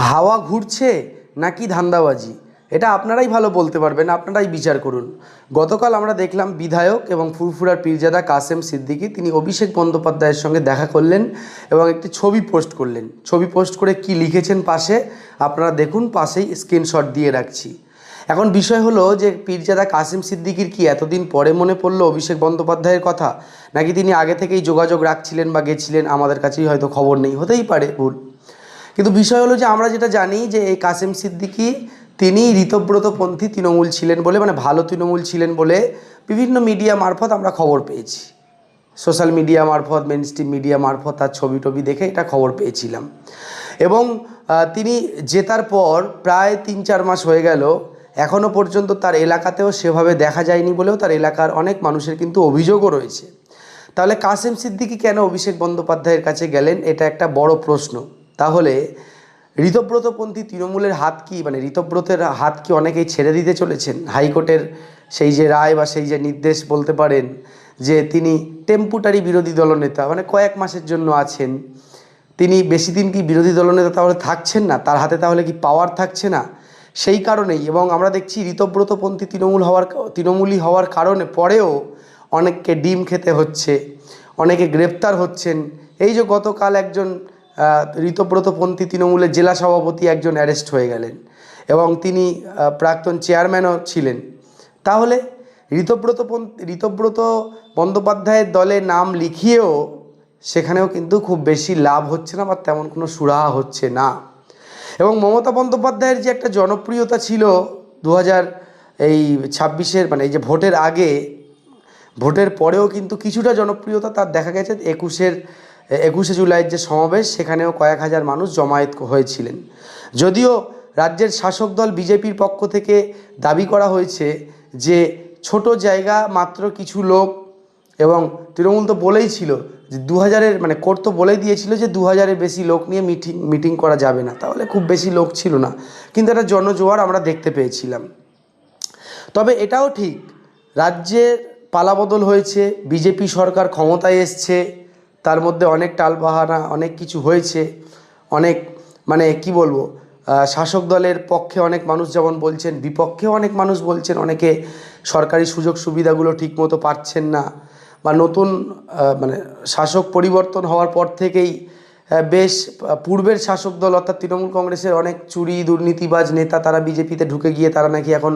হাওয়া ঘুরছে নাকি ধান্দাবাজি, এটা আপনারাই ভালো বলতে পারবেন, আপনারাই বিচার করুন। গতকাল আমরা দেখলাম বিধায়ক এবং ফুরফুরার পীরজাদা কাসেম সিদ্দিকী তিনি অভিষেক বন্দ্যোপাধ্যায়ের সঙ্গে দেখা করলেন এবং একটি ছবি পোস্ট করলেন। ছবি পোস্ট করে কি লিখেছেন পাশে আপনারা দেখুন, পাশেই স্ক্রিনশট দিয়ে রাখছি। এখন বিষয় হলো যে পীরজাদা কাসেম সিদ্দিকীর কি এতদিন পরে মনে পড়লো অভিষেক বন্দ্যোপাধ্যায়ের কথা, নাকি তিনি আগে থেকেই যোগাযোগ রাখছিলেন বা গেছিলেন, আমাদের কাছেই হয়তো খবর নেই, হতেই পারে ভুল। কিন্তু বিষয় হলো যে আমরা যেটা জানি যে এই কাসেম সিদ্দিকী তিনি ঋতব্রতপন্থী তৃণমূল ছিলেন বলে, মানে ভালো তৃণমূল ছিলেন বলে বিভিন্ন মিডিয়া মারফত আমরা খবর পেয়েছি, সোশ্যাল মিডিয়া মারফত, মেন স্ট্রিম মিডিয়া মারফত তার ছবি টবি দেখে এটা খবর পেয়েছিলাম। এবং তিনি জেতার পর প্রায় 3-4 মাস হয়ে গেল, এখনও পর্যন্ত তার এলাকাতেও সেভাবে দেখা যায়নি বলেও তার এলাকার অনেক মানুষের কিন্তু অভিযোগও রয়েছে। তাহলে কাসেম সিদ্দিকী কেন অভিষেক বন্দ্যোপাধ্যায়ের কাছে গেলেন, এটা একটা বড় প্রশ্ন। তাহলে ঋতব্রতপন্থী তৃণমূলের হাত কি, মানে ঋতব্রতের হাত কি অনেকেই ছেড়ে দিতে চলেছেন? হাইকোর্টের সেই যে রায় বা সেই যে নির্দেশ বলতে পারেন যে তিনি টেম্পোরারি বিরোধী দলনেতা, মানে কয়েক মাসের জন্য আছেন, তিনি বেশি দিন কি বিরোধী দলনেতা তাহলে থাকছেন না? তার হাতে তাহলে কি পাওয়ার থাকছে না? সেই কারণেই, এবং আমরা দেখছি ঋতব্রতপন্থী তৃণমূলী হওয়ার কারণে পরেও অনেককে ডিম খেতে হচ্ছে, অনেকে গ্রেপ্তার হচ্ছেন। এই যে গতকাল একজন ঋতব্রতপন্থী তৃণমূলের জেলা সভাপতি একজন অ্যারেস্ট হয়ে গেলেন এবং তিনি প্রাক্তন চেয়ারম্যানও ছিলেন। তাহলে ঋতব্রত বন্দ্যোপাধ্যায়ের দলে নাম লিখিয়েও সেখানেও কিন্তু খুব বেশি লাভ হচ্ছে না বা তেমন কোনো সুরাহা হচ্ছে না। এবং মমতা বন্দ্যোপাধ্যায়ের যে একটা জনপ্রিয়তা ছিল 2026-এর, মানে এই যে ভোটের আগে, ভোটের পরেও কিন্তু কিছুটা জনপ্রিয়তা তার দেখা গেছে। 21শে জুলাইয়ের যে সমাবেশ, সেখানেও কয়েক হাজার মানুষ জমায়েত হয়েছিলেন। যদিও রাজ্যের শাসক দল বিজেপির পক্ষ থেকে দাবি করা হয়েছে যে ছোট জায়গা, মাত্র কিছু লোক, এবং তৃণমূল তো বলেই ছিল যে 2000-এর, মানে কোর্ট তো বলেই দিয়েছিল যে 2000-এর বেশি লোক নিয়ে মিটিং করা যাবে না। তাহলে খুব বেশি লোক ছিল না, কিন্তু একটা জনজোয়ার আমরা দেখতে পেয়েছিলাম। তবে এটাও ঠিক, রাজ্যের পালাবদল হয়েছে, বিজেপি সরকার ক্ষমতায় এসছে, তার মধ্যে অনেক টালবাহানা, অনেক কিছু হয়েছে, অনেক, মানে কি বলবো, শাসক দলের পক্ষে অনেক মানুষ যেমন বলছেন, বিপক্ষেও অনেক মানুষ বলছেন, অনেকে সরকারি সুযোগ সুবিধাগুলো ঠিকমতো পাচ্ছেন না, বা নতুন মানে শাসক পরিবর্তন হওয়ার পর থেকেই বেশ পূর্বের শাসক দল অর্থাৎ তৃণমূল কংগ্রেসের অনেক চুরি দুর্নীতিবাজ নেতা তারা বিজেপিতে ঢুকে গিয়ে তারা নাকি এখন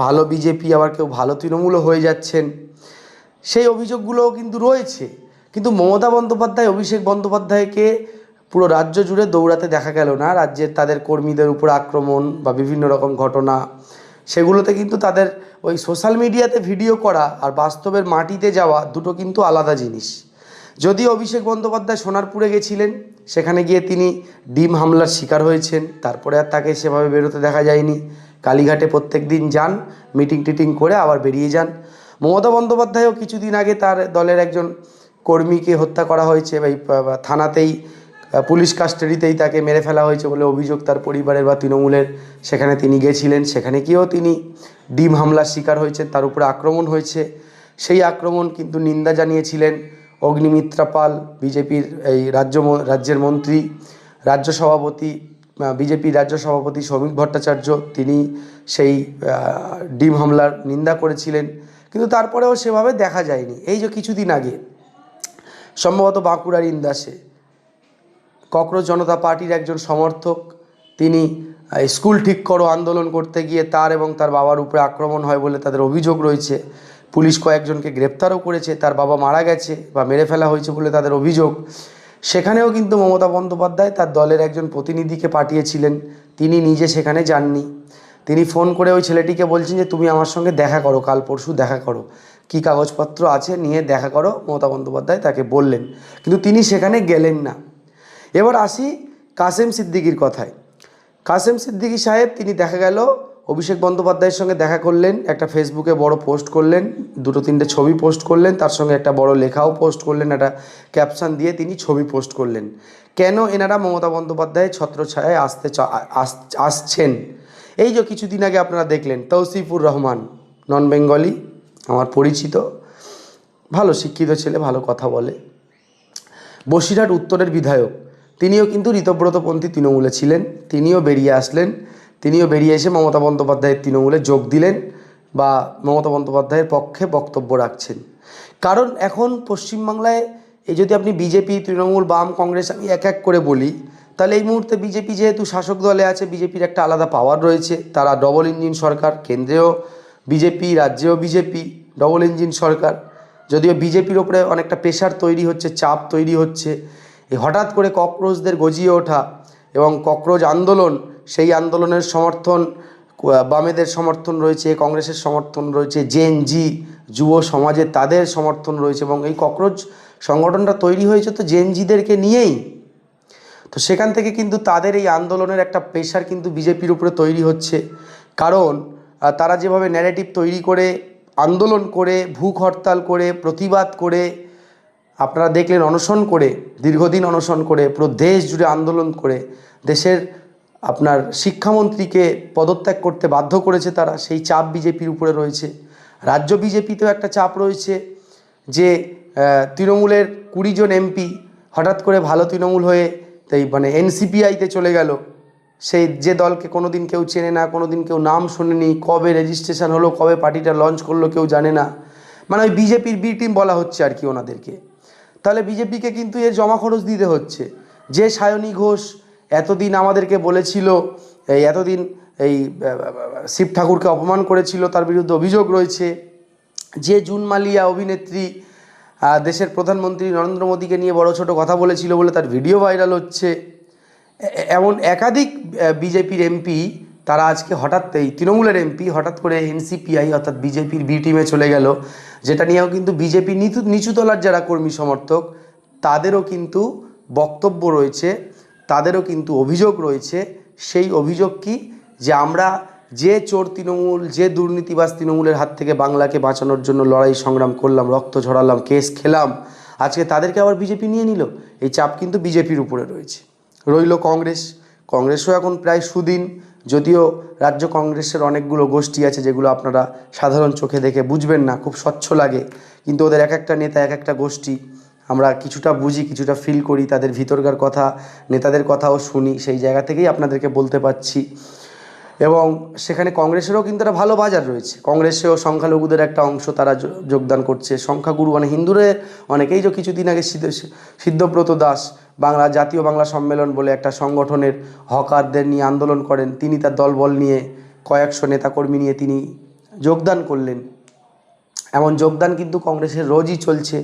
ভালো বিজেপি, আবার কেউ ভালো তৃণমূলও হয়ে যাচ্ছেন। সেই অভিযোগগুলোও কিন্তু রয়েছে। কিন্তু মমতা বন্দ্যোপাধ্যায় অভিষেক বন্দ্যোপাধ্যায়কে পুরো রাজ্য জুড়ে দৌড়াতে দেখা গেল না। রাজ্যের তাদের কর্মীদের উপর আক্রমণ বা বিভিন্ন রকম ঘটনা, সেগুলোতে কিন্তু তাদের ওই সোশ্যাল মিডিয়াতে ভিডিও করা আর বাস্তবের মাটিতে যাওয়া দুটো কিন্তু আলাদা জিনিস। যদিও অভিষেক বন্দ্যোপাধ্যায় সোনারপুরে গেছিলেন, সেখানে গিয়ে তিনি ডিম হামলার শিকার হয়েছেন, তারপরে আর তাকে সেভাবে বেরোতে দেখা যায়নি। কালীঘাটে প্রত্যেক দিন যান, মিটিং টিটিং করে আবার বেরিয়ে যান। মমতা বন্দ্যোপাধ্যায়ও কিছুদিন আগে তার দলের একজন কর্মীকে হত্যা করা হয়েছে, বা থানাতেই পুলিশ কাস্টাডিতেই তাকে মেরে ফেলা হয়েছে বলে অভিযোগ তার পরিবারের বা তৃণমূলের। সেখানে তিনি গেছিলেন, সেখানে গিয়েও তিনি ডিম হামলার শিকার হয়েছেন, তার উপরে আক্রমণ হয়েছে। সেই আক্রমণ কিন্তু নিন্দা জানিয়েছিলেন অগ্নিমিত্রা পাল, বিজেপির এই রাজ্যের মন্ত্রী, রাজ্য সভাপতি, বিজেপির রাজ্য সভাপতি শ্রমিক ভট্টাচার্য, তিনি সেই ডিম হামলার নিন্দা করেছিলেন। কিন্তু তারপরেও সেভাবে দেখা যায়নি। এই যে কিছুদিন আগে সম্ভবত বাঁকুড়ার ইন্দাসে ককরোচ জনতা পার্টির একজন সমর্থক, তিনি স্কুল ঠিক করো আন্দোলন করতে গিয়ে তার এবং তার বাবার উপরে আক্রমণ হয় বলে তাদের অভিযোগ রয়েছে। পুলিশ কয়েকজনকে গ্রেপ্তারও করেছে, তার বাবা মারা গেছে বা মেরে ফেলা হয়েছে বলে তাদের অভিযোগ। সেখানেও কিন্তু মমতা বন্দ্যোপাধ্যায় তার দলের একজন প্রতিনিধিকে পাঠিয়েছিলেন, তিনি নিজে সেখানে যাননি। তিনি ফোন করে ওই ছেলেটিকে বলছেন যে তুমি আমার সঙ্গে দেখা করো, কাল পরশু দেখা করো, কী কাগজপত্র আছে নিয়ে দেখা করো, মমতা বন্দ্যোপাধ্যায় তাকে বললেন, কিন্তু তিনি সেখানে গেলেন না। এবার আসি কাসেম সিদ্দিকীর কথায়। কাসেম সিদ্দিকী সাহেব তিনি দেখা গেল অভিষেক বন্দ্যোপাধ্যায়ের সঙ্গে দেখা করলেন, একটা ফেসবুকে বড় পোস্ট করলেন, 2-3টে ছবি পোস্ট করলেন, তার সঙ্গে একটা বড় লেখাও পোস্ট করলেন, একটা ক্যাপশন দিয়ে তিনি ছবি পোস্ট করলেন। কেন এনারা মমতা বন্দ্যোপাধ্যায়ের ছত্রছায়ায় আসছেন? এই যে কিছুদিন আগে আপনারা দেখলেন তৌসিফুর রহমান, নন বেঙ্গলি, আমার পরিচিত, ভালো শিক্ষিত ছেলে, ভালো কথা বলে, বসিরহাট উত্তরের বিধায়ক, তিনিও কিন্তু ঋতব্রতপন্থী তৃণমূলে ছিলেন, তিনিও বেরিয়ে আসলেন, তিনিও বেরিয়ে এসে মমতা বন্দ্যোপাধ্যায়ের তৃণমূলে যোগ দিলেন বা মমতা বন্দ্যোপাধ্যায়ের পক্ষে বক্তব্য রাখছেন। কারণ এখন পশ্চিমবাংলায় এই যদি আপনি বিজেপি, তৃণমূল, বাম, কংগ্রেস আমি এক এক করে বলি, তাহলে এই মুহূর্তে বিজেপি যেহেতু শাসক দলে আছে, বিজেপির একটা আলাদা পাওয়ার রয়েছে, তারা ডবল ইঞ্জিন সরকার, কেন্দ্রেও বিজেপি, রাজ্যেও বিজেপি, ডবল ইঞ্জিন সরকার। যদিও বিজেপির ওপরে অনেকটা প্রেশার তৈরি হচ্ছে, চাপ তৈরি হচ্ছে, এই হঠাৎ করে ককরোচদের গজিয়ে ওঠা এবং ককরোচ আন্দোলন, সেই আন্দোলনের সমর্থন বামেদের সমর্থন রয়েছে, কংগ্রেসের সমর্থন রয়েছে, জেন জি যুব সমাজে তাদের সমর্থন রয়েছে, এবং এই ককরোচ সংগঠনটা তৈরি হয়েছে তো জেন জিদেরকে নিয়েই। তো সেখান থেকে কিন্তু তাদের এই আন্দোলনের একটা প্রেশার কিন্তু বিজেপির উপরে তৈরি হচ্ছে। কারণ তারা যেভাবে ন্যারেটিভ তৈরি করে, আন্দোলন করে, ভূখ হরতাল করে, প্রতিবাদ করে, আপনারা দেখলেন অনশন করে, দীর্ঘদিন অনশন করে, পুরো দেশ জুড়ে আন্দোলন করে দেশের আপনার শিক্ষামন্ত্রীকে পদত্যাগ করতে বাধ্য করেছে তারা, সেই চাপ বিজেপির উপরে রয়েছে। রাজ্য বিজেপিতেও একটা চাপ রয়েছে যে তৃণমূলের 20 জন এমপি হঠাৎ করে ভালো তৃণমূল হয়ে তাই মানে এনসিপিআইতে চলে গেল। সেই যে দলকে কোনো দিন কেউ চেনে না, কোনো দিন কেউ নাম শোনেনি, কবে রেজিস্ট্রেশন হলো, কবে পার্টিটা লঞ্চ করলো কেউ জানে না, মানে ওই বিজেপির বি টিম বলা হচ্ছে আর কি ওনাদেরকে। তাহলে বিজেপিকে কিন্তু এর জমা খরচ দিতে হচ্ছে। যে সায়নী ঘোষ এতদিন আমাদেরকে বলেছিল, এতদিন এই শিব ঠাকুরকে অপমান করেছিল, তার বিরুদ্ধে অভিযোগ রয়েছে। যে জুন মালিয়া অভিনেত্রী দেশের প্রধানমন্ত্রী নরেন্দ্র মোদীকে নিয়ে বড় ছোট কথা বলেছিল বলে তার ভিডিও ভাইরাল হচ্ছে, এমন একাধিক বিজেপির এমপি তারা আজকে হঠাৎ, এই তৃণমূলের এমপি হঠাৎ করে এনসিপিআই অর্থাৎ বিজেপির বি টিমে চলে গেল, যেটা নিয়েও কিন্তু বিজেপি নিচুতলার যারা কর্মী সমর্থক তাদেরও কিন্তু বক্তব্য রয়েছে, তাদেরও কিন্তু অভিযোগ রয়েছে। সেই অভিযোগ কি, যে আমরা যে চোর তৃণমূল, যে দুর্নীতিবাজ তৃণমূলের হাত থেকে বাংলাকে বাঁচানোর জন্য লড়াই সংগ্রাম করলাম, রক্ত ঝরালাম, কেস খেলাম, আজকে তাদেরকে আবার বিজেপি নিয়ে নিল। এই চাপ কিন্তু বিজেপির উপরে রয়েছে। রইল কংগ্রেসও এখন প্রায় সুদিন, যদিও রাজ্য কংগ্রেসের অনেকগুলো গোষ্ঠী আছে যেগুলো আপনারা সাধারণ চোখে দেখে বুঝবেন না, খুব স্বচ্ছ লাগে, কিন্তু ওদের এক একটা নেতা, এক একটা গোষ্ঠী আমরা কিছুটা বুঝি, কিছুটা ফিল করি, তাদের ভিতরকার কথা, নেতাদের কথাও শুনি, সেই জায়গা থেকেই আপনাদেরকে বলতে পারছি। এবং সেখানে কংগ্রেসেরও কিন্তু একটা ভালো বাজার রয়েছে, কংগ্রেসেও সংখ্যালঘুদের একটা অংশ তারা যোগদান করছে, সংখ্যাগুরু মানে হিন্দুদের অনেকেই। যে কিছুদিন আগে সিদ্ধব্রত দাস বাংলা জাতীয় বাংলা সম্মেলন বলে একটা সংগঠনের হকারদের নিয়ে আন্দোলন করেন, তিনি তার দলবল নিয়ে কয়েকশো নেতাকর্মী নিয়ে তিনি যোগদান করলেন। এমন যোগদান কিন্তু কংগ্রেসের রোজই চলছে,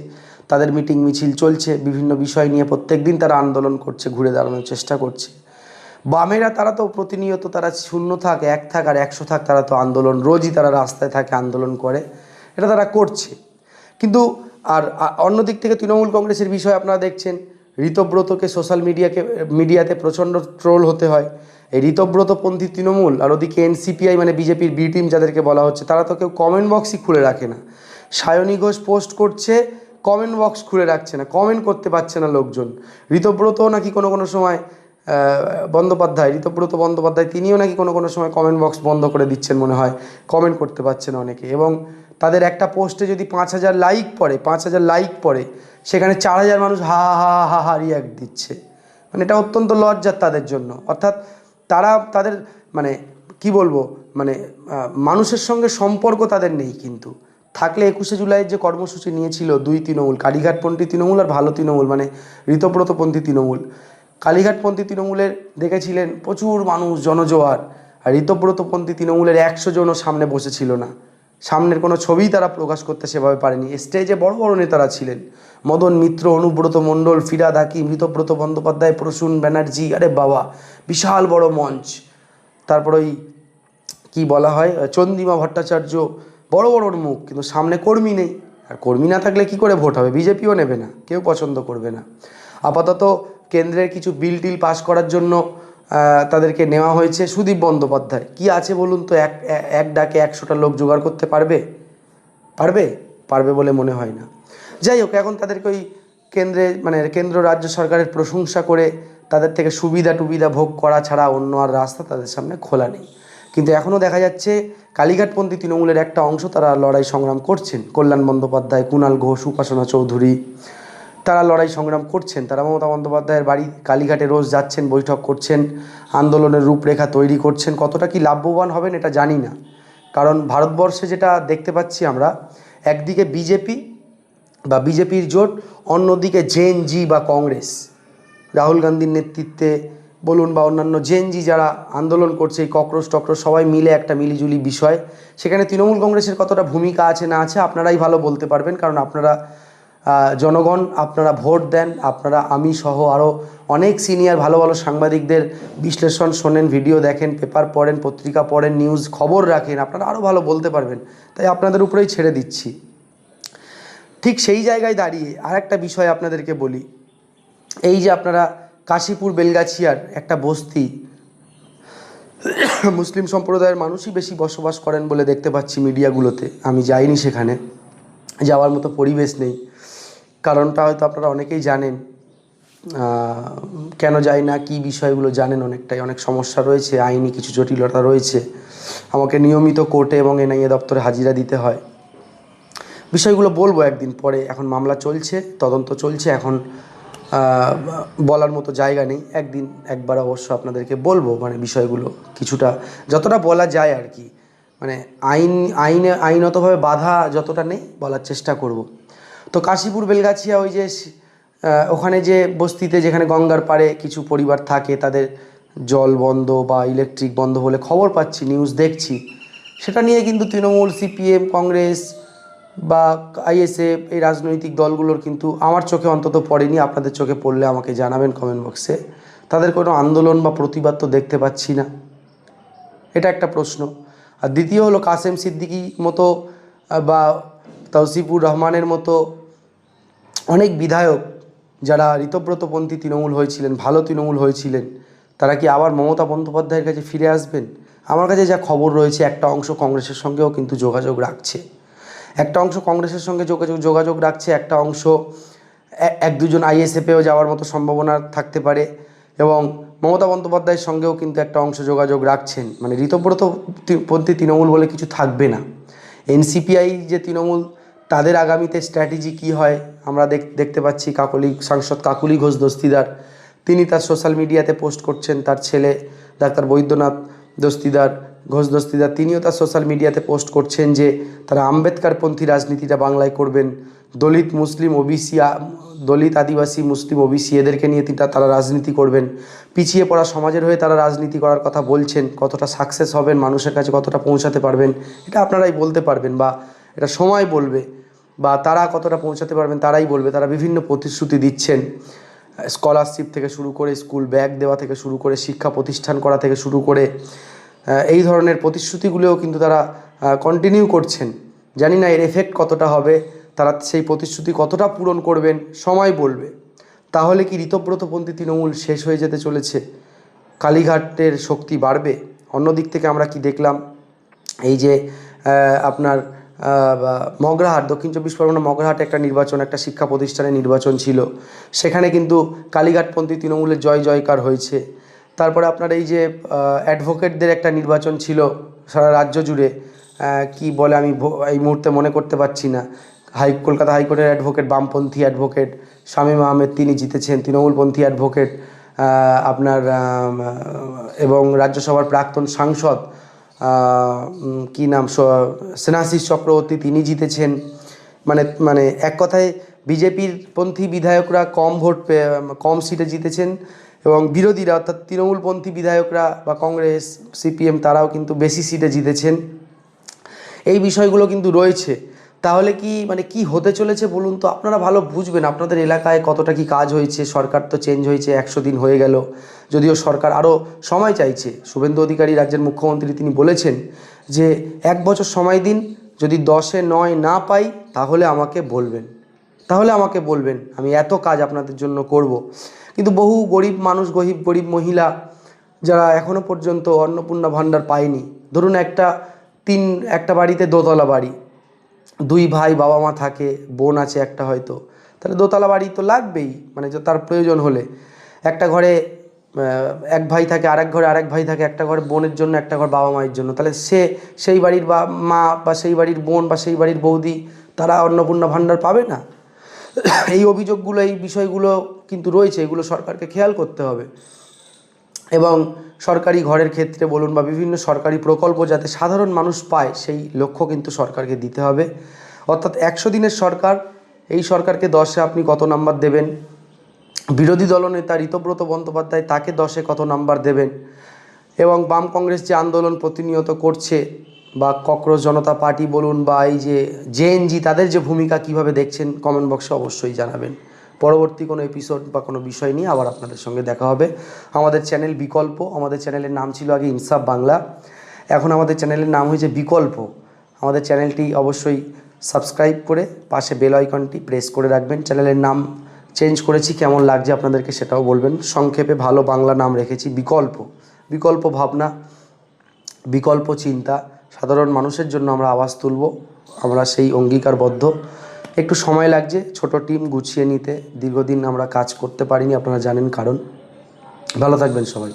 তাদের মিটিং মিছিল চলছে, বিভিন্ন বিষয় নিয়ে প্রত্যেক দিন তারা আন্দোলন করছে, ঘুরে দাঁড়ানোর চেষ্টা করছে। বামেরা তারা তো প্রতিনিয়ত তারা 0 থাক, 1 থাক আর 100 থাক, তারা তো আন্দোলন রোজই তারা রাস্তায় থাকে, আন্দোলন করে, এটা তারা করছে। কিন্তু আর অন্যদিক থেকে তৃণমূল কংগ্রেসের বিষয় আপনারা দেখছেন, ঋতব্রতকে সোশ্যাল মিডিয়াতে প্রচণ্ড ট্রোল হতে হয়। এই ঋতব্রতপন্থী তৃণমূল আর ওদিকে এনসিপিআই মানে বিজেপির বি টিম যাদেরকে বলা হচ্ছে, তারা তো কেউ কমেন্ট বক্সই খুলে রাখে না। সায়নী ঘোষ পোস্ট করছে, কমেন্ট বক্স খুলে রাখছে না, কমেন্ট করতে পারছে না লোকজন। ঋতব্রতও নাকি কোনো সময় ঋতব্রত বন্দ্যোপাধ্যায় তিনিও নাকি কোনো সময় কমেন্ট বক্স বন্ধ করে দিচ্ছেন মনে হয়, কমেন্ট করতে পারছেন অনেকে। এবং তাদের একটা পোস্টে যদি 5000 লাইক পড়ে, সেখানে 4000 মানুষ হা হা হা হা রিয়াক্ট দিচ্ছে, মানে এটা অত্যন্ত লজ্জার তাদের জন্য। অর্থাৎ তাদের মানে কি বলবো, মানে মানুষের সঙ্গে সম্পর্ক তাদের নেই। কিন্তু থাকলে 21শে জুলাইয়ের যে কর্মসূচি নিয়েছিল দুই তৃণমূল, কালীঘাটপন্থী তৃণমূল আর ভালো তৃণমূল মানে ঋতব্রতপন্থী তৃণমূল, কালীঘাটপন্থী তৃণমূলের দেখেছিলেন প্রচুর মানুষ, জনজোয়ার, আর ঋতব্রতপন্থী তৃণমূলের 100 জনও সামনে বসেছিল না, সামনের কোনো ছবিই তারা প্রকাশ করতে সেভাবে পারেনি। স্টেজে বড় বড় নেতারা ছিলেন, মদন মিত্র, অনুব্রত মণ্ডল, ফিরহাদ হাকিম, ঋতব্রত বন্দ্যোপাধ্যায়, প্রসূন ব্যানার্জি, আরে বাবা বিশাল বড় মঞ্চ। তারপর ওই কী বলা হয় চন্দ্রিমা ভট্টাচার্য, বড় বড় মুখ, কিন্তু সামনে কর্মী নেই। আর কর্মী না থাকলে কি করে ভোট হবে? বিজেপিও নেবে না, কেউ পছন্দ করবে না। আপাতত কেন্দ্রের কিছু বিল টিল পাস করার জন্য তাদেরকে নেওয়া হয়েছে। সুদীপ বন্দ্যোপাধ্যায় কি আছে বলুন তো, এক ডাকে 100টা লোক জোগাড় করতে পারবে বলে মনে হয় না। যাই হোক, এখন তাদেরকে ওই কেন্দ্র রাজ্য সরকারের প্রশংসা করে তাদের থেকে সুবিধা ভোগ করা ছাড়া অন্য আর রাস্তা তাদের সামনে খোলা নেই। কিন্তু এখনও দেখা যাচ্ছে কালীঘাটপন্থী তৃণমূলের একটা অংশ তারা লড়াই সংগ্রাম করছেন, কল্যাণ বন্দ্যোপাধ্যায়, কুণাল ঘোষ, উপাসনা চৌধুরী, তারা লড়াই সংগ্রাম করছেন, তারা মমতা বন্দ্যোপাধ্যায়ের বাড়ি কালীঘাটে রোজ যাচ্ছেন, বৈঠক করছেন, আন্দোলনের রূপরেখা তৈরি করছেন। কতটা কি লাভবান হবেন এটা জানি না, কারণ ভারতবর্ষে যেটা দেখতে পাচ্ছি আমরা, একদিকে বিজেপি বা বিজেপির জোট, অন্যদিকে জেএনজি বা কংগ্রেস, রাহুল গান্ধীর নেতৃত্বে বলুন বা অন্যান্য জেএনজি যারা আন্দোলন করছে, এই ককরোচ টকরোচ সবাই মিলে একটা মিলিজুলি বিষয়। সেখানে তৃণমূল কংগ্রেসের কতটা ভূমিকা আছে না আছে আপনারাই ভালো বলতে পারবেন, কারণ আপনারা জনগণ, আপনারা ভোট দেন, আপনারা আমি সহ আরও অনেক সিনিয়র ভালো ভালো সাংবাদিকদের বিশ্লেষণ শোনেন, ভিডিও দেখেন, পেপার পড়েন, পত্রিকা পড়েন, নিউজ খবর রাখেন, আপনারা আরও ভালো বলতে পারবেন, তাই আপনাদের উপরেই ছেড়ে দিচ্ছি। ঠিক সেই জায়গায় দাঁড়িয়ে আর একটা বিষয় আপনাদেরকে বলি, এই যে আপনারা কাশীপুর বেলগাছিয়ার একটা বস্তি, মুসলিম সম্প্রদায়ের মানুষই বেশি বসবাস করেন বলে দেখতে পাচ্ছি মিডিয়াগুলোতে, আমি যাইনি সেখানে, যাওয়ার মতো পরিবেশ নেই। কারণটা হয়তো আপনারা অনেকেই জানেন, কেন যাই না, কী বিষয়গুলো জানেন অনেকটাই, অনেক সমস্যা রয়েছে, আইনি কিছু জটিলতা রয়েছে, আমাকে নিয়মিত কোর্টে এবং এনআইএ দপ্তরে হাজিরা দিতে হয়। বিষয়গুলো বলবো একদিন পরে, এখন মামলা চলছে, তদন্ত চলছে, এখন বলার মতো জায়গা নেই। একদিন একবার অবশ্য আপনাদেরকে বলবো, মানে বিষয়গুলো কিছুটা যতটা বলা যায় আর কি, মানে আইনতভাবে বাধা যতটা নেই বলার চেষ্টা করব। তো কাশীপুর বেলগাছিয়া, ওই যে ওখানে যে বস্তিতে, যেখানে গঙ্গার পাড়ে কিছু পরিবার থাকে, তাদের জল বন্ধ বা ইলেকট্রিক বন্ধ বলে খবর পাচ্ছি, নিউজ দেখছি, সেটা নিয়ে কিন্তু তৃণমূল, সিপিএম, কংগ্রেস বা আইএসএফ, এই রাজনৈতিক দলগুলোর কিন্তু আমার চোখে অন্তত পড়েনি। আপনাদের চোখে পড়লে আমাকে জানাবেন কমেন্ট বক্সে। তাদের কোনো আন্দোলন বা প্রতিবাদ তো দেখতে পাচ্ছি না, এটা একটা প্রশ্ন। আর দ্বিতীয় হলো, কাসেম সিদ্দিকী মতো বা তৌসিফুর রহমানের মতো অনেক বিধায়ক যারা ঋতব্রতপন্থী তৃণমূল হয়েছিলেন, ভালো তৃণমূল হয়েছিলেন, তারা কি আবার মমতা বন্দ্যোপাধ্যায়ের কাছে ফিরে আসবেন? আমার কাছে যা খবর রয়েছে, একটা অংশ কংগ্রেসের সঙ্গেও কিন্তু যোগাযোগ রাখছে, একটা অংশ কংগ্রেসের সঙ্গে যোগাযোগ রাখছে, একটা অংশ এক দুজন আইএসএফেও যাওয়ার মতো সম্ভাবনা থাকতে পারে, এবং মমতা বন্দ্যোপাধ্যায়ের সঙ্গেও কিন্তু একটা অংশ যোগাযোগ রাখছেন। মানে ঋতব্রতপন্থী তৃণমূল বলে কিছু থাকবে না। এনসিপিআই যে তৃণমূল, তাদের আগামীতে স্ট্র্যাটেজি কী হয় আমরা দেখতে পাচ্ছি। সাংসদ কাকলি ঘোষ দস্তিদার, তিনি তার সোশ্যাল মিডিয়াতে পোস্ট করছেন, তার ছেলে ডাক্তার বৈদ্যনাথ ঘোষ দস্তিদার, তিনিও তার সোশ্যাল মিডিয়াতে পোস্ট করছেন যে তারা আম্বেদকারপন্থী রাজনীতিটা বাংলায় করবেন, দলিত আদিবাসী মুসলিম ওবিসি এদেরকে নিয়ে তারা রাজনীতি করবেন, পিছিয়ে পড়া সমাজের হয়ে তারা রাজনীতি করার কথা বলছেন। কতটা সাকসেস হবেন, মানুষের কাছে কতটা পৌঁছাতে পারবেন, এটা আপনারাই বলতে পারবেন, বা এটা সময় বলবে, বা তারা কতটা পৌঁছাতে পারবেন তারাই বলবে। তারা বিভিন্ন প্রতিশ্রুতি দিচ্ছেন, স্কলারশিপ থেকে শুরু করে, স্কুল ব্যাগ দেওয়া থেকে শুরু করে, শিক্ষা প্রতিষ্ঠান করা থেকে শুরু করে, এই ধরনের প্রতিশ্রুতিগুলোও কিন্তু তারা কন্টিনিউ করছেন। জানি না এর এফেক্ট কতটা হবে, তারা সেই প্রতিশ্রুতি কতটা পূরণ করবেন, সময় বলবে। তাহলে কি ঋতব্রতপন্থী তৃণমূল শেষ হয়ে যেতে চলেছে? কালীঘাটের শক্তি বাড়বে? অন্যদিক থেকে আমরা কি দেখলাম, এই যে আপনার মগরাহাট, দক্ষিণ চব্বিশ পরগনা মগরাহাটে একটা নির্বাচন, একটা শিক্ষা প্রতিষ্ঠানের নির্বাচন ছিল, সেখানে কিন্তু কালীঘাটপন্থী তৃণমূলের জয় জয়কার হয়েছে। তারপরে আপনার এই যে অ্যাডভোকেটদের একটা নির্বাচন ছিল সারা রাজ্য জুড়ে, কি বলে আমি এই মুহূর্তে মনে করতে পারছি না, কলকাতা হাইকোর্টের অ্যাডভোকেট, বামপন্থী অ্যাডভোকেট শামীম আহমেদ, তিনি জিতেছেন, তৃণমূলপন্থী অ্যাডভোকেট আপনার এবং রাজ্যসভার প্রাক্তন সাংসদ কি নাম, স্নেহাশিস চক্রবর্তী, তিনি জিতেছেন। মানে এক কথায় বিজেপির পন্থী বিধায়করা কম সিটে জিতেছেন, এবং বিরোধীরা অর্থাৎ তৃণমূলপন্থী বিধায়করা বা কংগ্রেস, সিপিএম, তারাও কিন্তু বেশি সিটে জিতেছেন। এই বিষয়গুলো কিন্তু রয়েছে। তাহলে কি হতে চলেছে বলুন তো? আপনারা ভালো বুঝবেন, আপনাদের এলাকায় কতটা কি কাজ হয়েছে। সরকার তো চেঞ্জ হয়েছে, 100 দিন হয়ে গেল, যদিও সরকার আরও সময় চাইছে। শুভেন্দু অধিকারী রাজ্যের মুখ্যমন্ত্রী, তিনি বলেছেন যে 1 বছর সময় দিন, যদি 10-এ 9 না পাই তাহলে আমাকে বলবেন, আমি এত কাজ আপনাদের জন্য করব। কিন্তু বহু গরিব মানুষ, গরিব মহিলা যারা এখনও পর্যন্ত অন্নপূর্ণা ভাণ্ডার পায়নি, ধরুন একটা বাড়িতে দোতলা বাড়ি, 2 ভাই বাবা মা থাকে, বোন আছে একটা হয়তো, তাহলে দোতলা বাড়ি তো লাগবেই, মানে তার প্রয়োজন হলে। একটা ঘরে এক ভাই থাকে, আরেক ঘরে আরেক ভাই থাকে, একটা ঘরে বোনের জন্য, একটা ঘর বাবা মায়ের জন্য, তাহলে সেই বাড়ির মা বা সেই বাড়ির বোন বা সেই বাড়ির বৌদি, তারা অন্নপূর্ণা ভাণ্ডার পাবে না? এই অভিযোগগুলো, এই বিষয়গুলো কিন্তু রয়েছে, এগুলো সরকারকে খেয়াল করতে হবে। এবং সরকারি ঘরের ক্ষেত্রে বলুন বা বিভিন্ন সরকারি প্রকল্প যাতে সাধারণ মানুষ পায়, সেই লক্ষ্য কিন্তু সরকারকে দিতে হবে। অর্থাৎ 100 দিনের সরকার, এই সরকারকে 10-এ আপনি কত নাম্বার দেবেন? বিরোধী দলনেতা ঋতব্রত বন্দ্যোপাধ্যায়, তাকে 10-এ কত নাম্বার দেবেন? এবং বাম কংগ্রেস যে আন্দোলন প্রতিনিয়ত করছে, বা ককরোচ জনতা পার্টি বলুন বা এই যে জেএনজি, তাদের যে ভূমিকা কীভাবে দেখছেন কমেন্ট বক্সে অবশ্যই জানাবেন। পরবর্তী কোনো এপিসোড বা কোনো বিষয় নিয়ে আবার আপনাদের সঙ্গে দেখা হবে। আমাদের চ্যানেল বিকল্প, আমাদের চ্যানেলের নাম ছিল আগে ইনসাফ বাংলা, এখন আমাদের চ্যানেলের নাম হয়েছে বিকল্প। আমাদের চ্যানেলটি অবশ্যই সাবস্ক্রাইব করে পাশে বেল আইকনটি প্রেস করে রাখবেন। চ্যানেলের নাম চেঞ্জ করেছি, কেমন লাগছে আপনাদেরকে সেটাও বলবেন। সংক্ষেপে ভালো বাংলা নাম রেখেছি বিকল্প। বিকল্প ভাবনা, বিকল্প চিন্তা, সাধারণ মানুষের জন্য আমরা আওয়াজ তুলব, আমরা সেই অঙ্গীকারবদ্ধ। একটু সময় লাগছে ছোট টিম গুছিয়ে নিতে, দীর্ঘদিন আমরা কাজ করতে পারিনি, আপনারা জানেন কারণ। ভালো থাকবেন সবাই।